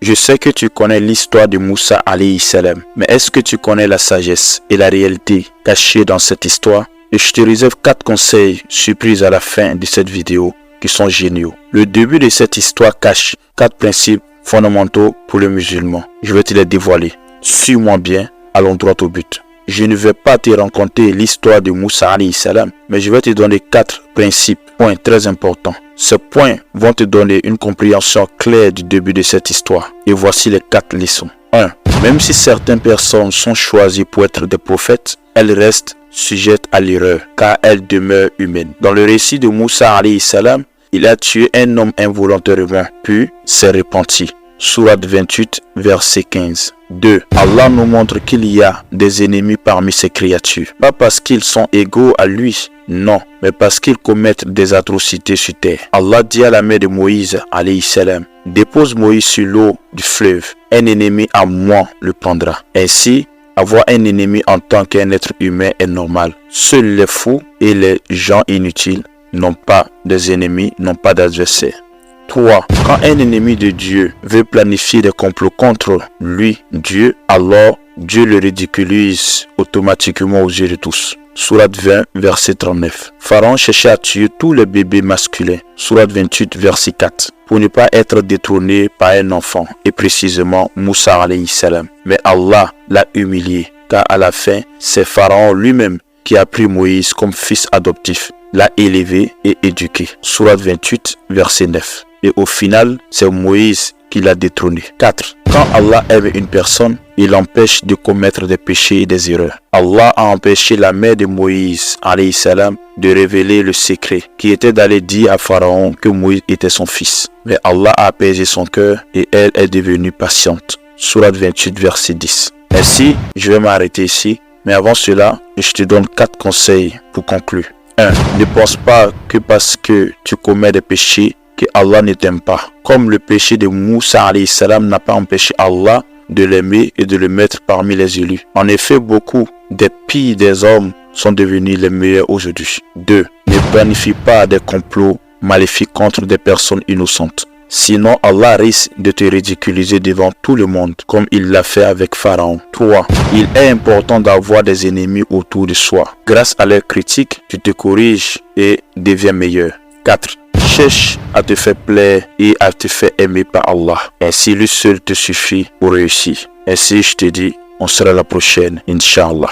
Je sais que tu connais l'histoire de Moussa alayhi salam, mais est-ce que tu connais la sagesse et la réalité cachée dans cette histoire? Et je te réserve 4 conseils surprises à la fin de cette vidéo qui sont géniaux. Le début de cette histoire cache 4 principes fondamentaux pour le musulman. Je vais te les dévoiler. Suis-moi bien, allons droit au but. Je ne vais pas te raconter l'histoire de Moussa alayhi salam, mais je vais te donner 4 principes, points très importants. Ces points vont te donner une compréhension claire du début de cette histoire. Et voici les 4 leçons. 1. Même si certaines personnes sont choisies pour être des prophètes, elles restent sujettes à l'erreur, car elles demeurent humaines. Dans le récit de Moussa alayhi salam, il a tué un homme involontairement, puis s'est repenti. Sourate 28, verset 15. 2. Allah nous montre qu'il y a des ennemis parmi ses créatures. Pas parce qu'ils sont égaux à lui, non, mais parce qu'ils commettent des atrocités sur terre. Allah dit à la mère de Moïse, alayhi salam, dépose Moïse sur l'eau du fleuve. Un ennemi à moi le prendra. Ainsi, avoir un ennemi en tant qu'un être humain est normal. Seuls les fous et les gens inutiles n'ont pas des ennemis, n'ont pas d'adversaires. 3. Quand un ennemi de Dieu veut planifier des complots contre lui, Dieu, alors Dieu le ridiculise automatiquement aux yeux de tous. Sourate 20, verset 39. Pharaon cherchait à tuer tous les bébés masculins. Sourate 28, verset 4. Pour ne pas être détrôné par un enfant, et précisément Moussa alayhi salam. Mais Allah l'a humilié, car à la fin, c'est Pharaon lui-même qui a pris Moïse comme fils adoptif, l'a élevé et éduqué. Sourate 28, verset 9. Et au final, c'est Moïse qui l'a détrôné. 4. Quand Allah aime une personne, il l'empêche de commettre des péchés et des erreurs. Allah a empêché la mère de Moïse, alayhi salam, de révéler le secret, qui était d'aller dire à Pharaon que Moïse était son fils. Mais Allah a apaisé son cœur et elle est devenue patiente. Sourate 28, verset 10. Ainsi, je vais m'arrêter ici. Mais avant cela, je te donne 4 conseils pour conclure. 1. Ne pense pas que parce que tu commets des péchés, que Allah ne t'aime pas. Comme le péché de Moussa alayhi salam n'a pas empêché Allah de l'aimer et de le mettre parmi les élus. En effet, beaucoup des pires des hommes sont devenus les meilleurs aujourd'hui. 2. Ne planifie pas des complots maléfiques contre des personnes innocentes. Sinon, Allah risque de te ridiculiser devant tout le monde, comme il l'a fait avec Pharaon. 3. Il est important d'avoir des ennemis autour de soi. Grâce à leurs critiques, tu te corriges et deviens meilleur. 4. Cherche à te faire plaire et à te faire aimer par Allah. Ainsi, lui seul te suffit pour réussir. Ainsi, je te dis, on sera la prochaine, Inch'Allah.